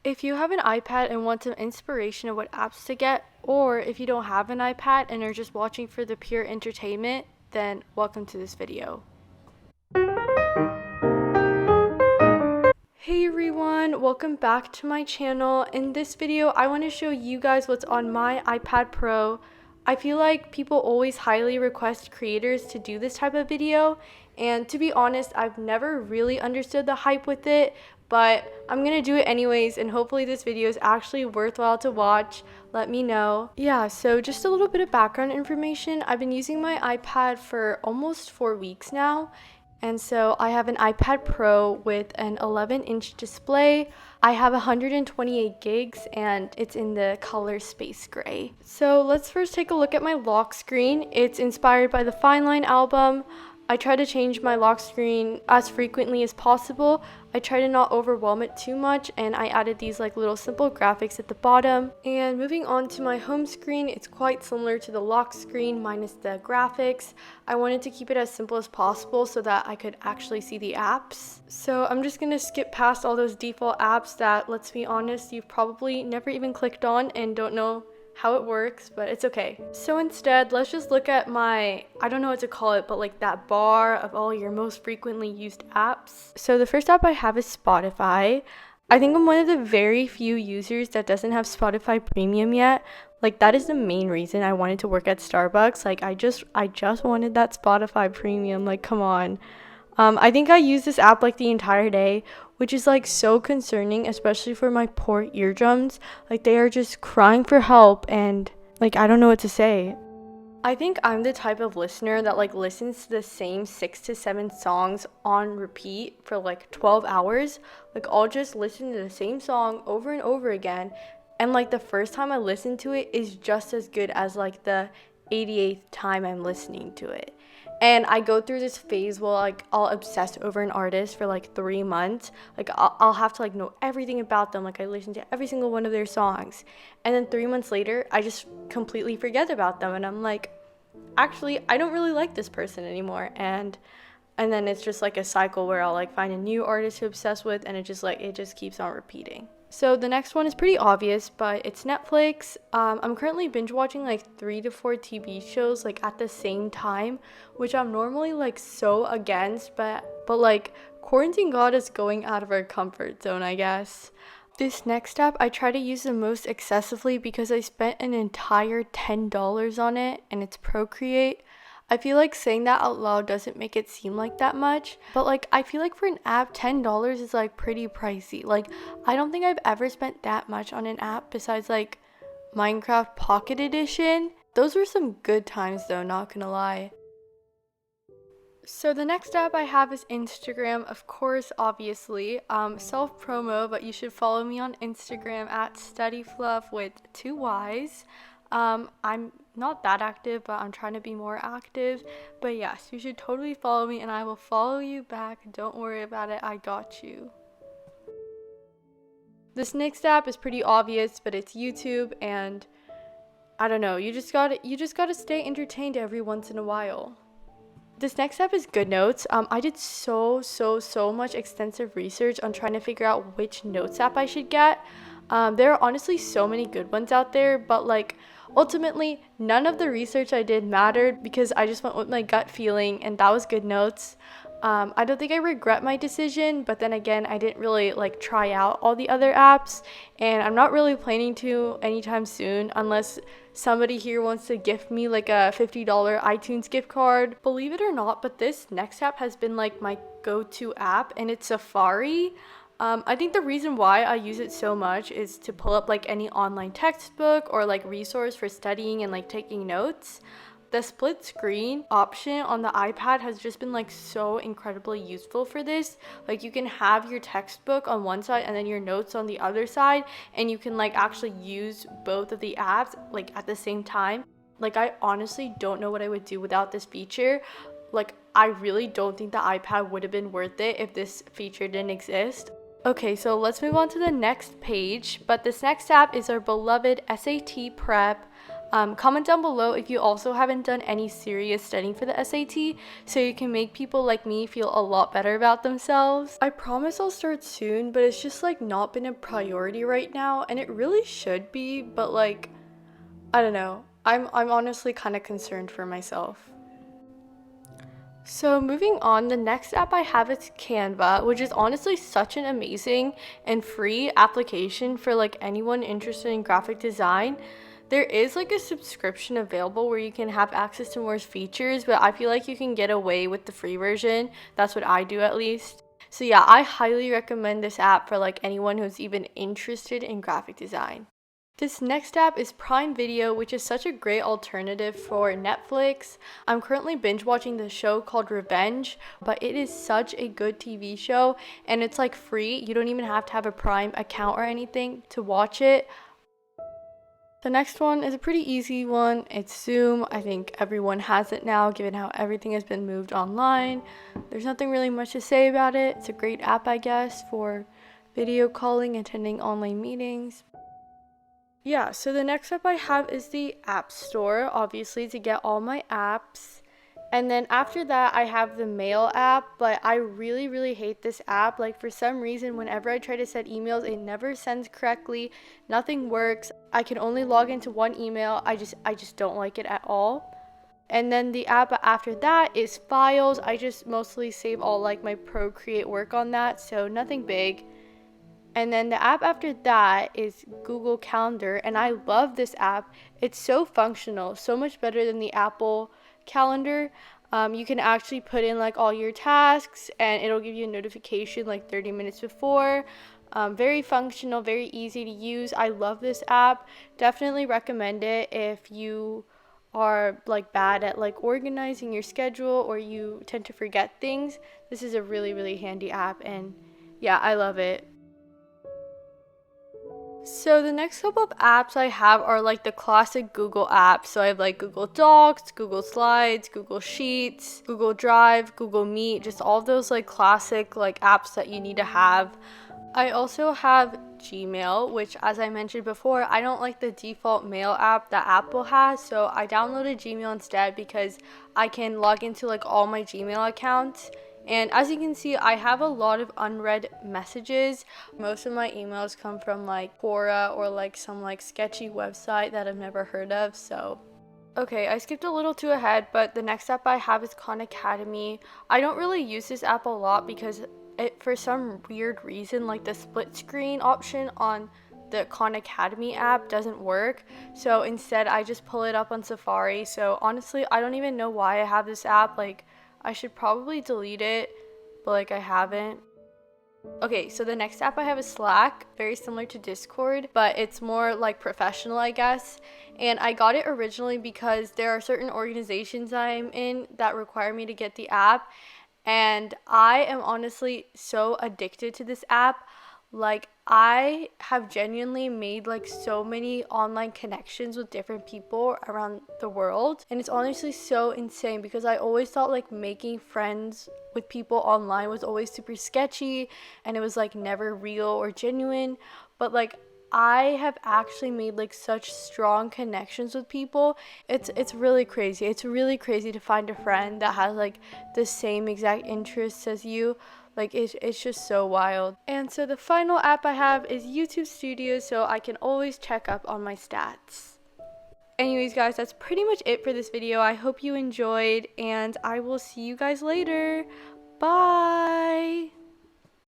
If you have an iPad and want some inspiration of what apps to get, or if you don't have an iPad and are just watching for the pure entertainment, then welcome to this video. Hey everyone, welcome back to my channel. In this video, I want to show you guys what's on my iPad Pro. I feel like people always highly request creators to do this type of video, and to be honest, I've never really understood the hype with it, but I'm gonna do it anyways, and hopefully this video is actually worthwhile to watch. Let me know. Yeah, so just a little bit of background information. I've been using my iPad for almost 4 weeks now. And so I have an iPad Pro with an 11-inch display. I have 128 gigs and it's in the color space gray. So let's first take a look at my lock screen. It's inspired by the Fine Line album. I try to change my lock screen as frequently as possible. I try to not overwhelm it too much, and I added these like little simple graphics at the bottom. And moving on to my home screen, it's quite similar to the lock screen minus the graphics. I wanted to keep it as simple as possible so that I could actually see the apps. So I'm just gonna skip past all those default apps that, let's be honest, you've probably never even clicked on and don't know how it works, but it's okay. So instead, let's just look at my, I don't know what to call it, but like that bar of all your most frequently used apps. So the first app I have is Spotify. I think I'm one of the very few users that doesn't have Spotify Premium yet. Like that is the main reason I wanted to work at Starbucks. Like I just wanted that Spotify Premium. Like come on. I think I use this app like the entire day, which is like so concerning, especially for my poor eardrums. Like they are just crying for help and like I don't know what to say. I think I'm the type of listener that like listens to the same 6 to 7 songs on repeat for like 12 hours. Like I'll just listen to the same song over and over again, and like the first time I listen to it is just as good as like the 88th time I'm listening to it. And I go through this phase where like I'll obsess over an artist for like 3 months. Like I'll have to like know everything about them. Like I listen to every single one of their songs. And then 3 months later, I just completely forget about them. And I'm like, actually, I don't really like this person anymore. And then it's just like a cycle where I'll like find a new artist to obsess with, and it just keeps on repeating. So the next one is pretty obvious, but it's Netflix. I'm currently binge watching like 3 to 4 TV shows like at the same time, which I'm normally like so against, but like quarantine got us going out of our comfort zone, I guess. This next app I try to use the most excessively because I spent an entire $10 on it, and it's Procreate. I feel like saying that out loud doesn't make it seem like that much, but like I feel like for an app, $10 is like pretty pricey. Like I don't think I've ever spent that much on an app besides like Minecraft Pocket Edition. Those were some good times though, not gonna lie. So the next app I have is Instagram, of course, obviously. Self promo, but you should follow me on Instagram at studyfluff with 2 Y's. I'm not that active, but I'm trying to be more active. But yes, you should totally follow me and I will follow you back. Don't worry about it, I got you. This next app is pretty obvious, but it's YouTube, and I don't know, you just gotta stay entertained every once in a while. This next app is GoodNotes. I did so much extensive research on trying to figure out which notes app I should get. There are honestly so many good ones out there, but like ultimately none of the research I did mattered because I just went with my gut feeling, and that was GoodNotes. I don't think I regret my decision, but then again, I didn't really like try out all the other apps, and I'm not really planning to anytime soon unless somebody here wants to gift me like a $50 iTunes gift card. Believe it or not, but this next app has been like my go-to app, and it's Safari. I think the reason why I use it so much is to pull up like any online textbook or like resource for studying and like taking notes. The split screen option on the iPad has just been like so incredibly useful for this. Like you can have your textbook on one side and then your notes on the other side, and you can like actually use both of the apps like at the same time. Like I honestly don't know what I would do without this feature. Like I really don't think the iPad would have been worth it if this feature didn't exist. Okay, so let's move on to the next page, but this next app is our beloved SAT Prep. Comment down below if you also haven't done any serious studying for the SAT, so you can make people like me feel a lot better about themselves. I promise I'll start soon, but it's just like not been a priority right now, and it really should be, but like, I don't know. I'm honestly kind of concerned for myself. So moving on, the next app I have is Canva, which is honestly such an amazing and free application for like anyone interested in graphic design. There is like a subscription available where you can have access to more features, but I feel like you can get away with the free version. That's what I do at least. So yeah, I highly recommend this app for like anyone who's even interested in graphic design. This next app is Prime Video, which is such a great alternative for Netflix. I'm currently binge watching the show called Revenge, but it is such a good TV show and it's like free. You don't even have to have a Prime account or anything to watch it. The next one is a pretty easy one. It's Zoom. I think everyone has it now, given how everything has been moved online. There's nothing really much to say about it. It's a great app, I guess, for video calling, attending online meetings. Yeah, so the next app I have is the App Store, obviously, to get all my apps. And then after that, I have the Mail app, but I really hate this app. Like, for some reason, whenever I try to send emails, it never sends correctly. Nothing works. I can only log into one email. I just don't like it at all. And then the app after that is Files. I just mostly save all like my Procreate work on that, so nothing big. And then the app after that is Google Calendar, and I love this app. It's so functional, so much better than the Apple Calendar. You can actually put in like all your tasks and it'll give you a notification like 30 minutes before. Very functional, very easy to use. I love this app. Definitely recommend it if you are like bad at like organizing your schedule or you tend to forget things. This is a really handy app, and yeah, I love it. So the next couple of apps I have are like the classic Google apps. So I have like Google Docs, Google Slides, Google Sheets, Google Drive, Google Meet, just all of those like classic like apps that you need to have. I also have Gmail, which, as I mentioned before, I don't like the default mail app that Apple has, so I downloaded Gmail instead because I can log into like all my Gmail accounts. And as you can see, I have a lot of unread messages. Most of my emails come from like Quora or like some like sketchy website that I've never heard of, so. Okay, I skipped a little too ahead, but the next app I have is Khan Academy. I don't really use this app a lot because for some weird reason, like the split screen option on the Khan Academy app doesn't work. So instead, I just pull it up on Safari. So honestly, I don't even know why I have this app. Like, I should probably delete it, but like I haven't. Okay, so the next app I have is Slack, very similar to Discord, but it's more like professional, I guess. And I got it originally because there are certain organizations I'm in that require me to get the app. And I am honestly so addicted to this app. Like, I have genuinely made like so many online connections with different people around the world, and it's honestly so insane because I always thought like making friends with people online was always super sketchy and it was like never real or genuine, but like I have actually made like such strong connections with people. It's really crazy. It's really crazy to find a friend that has like the same exact interests as you. Like, it's just so wild. And so the final app I have is YouTube Studio, so I can always check up on my stats. Anyways, guys, that's pretty much it for this video. I hope you enjoyed, and I will see you guys later. Bye!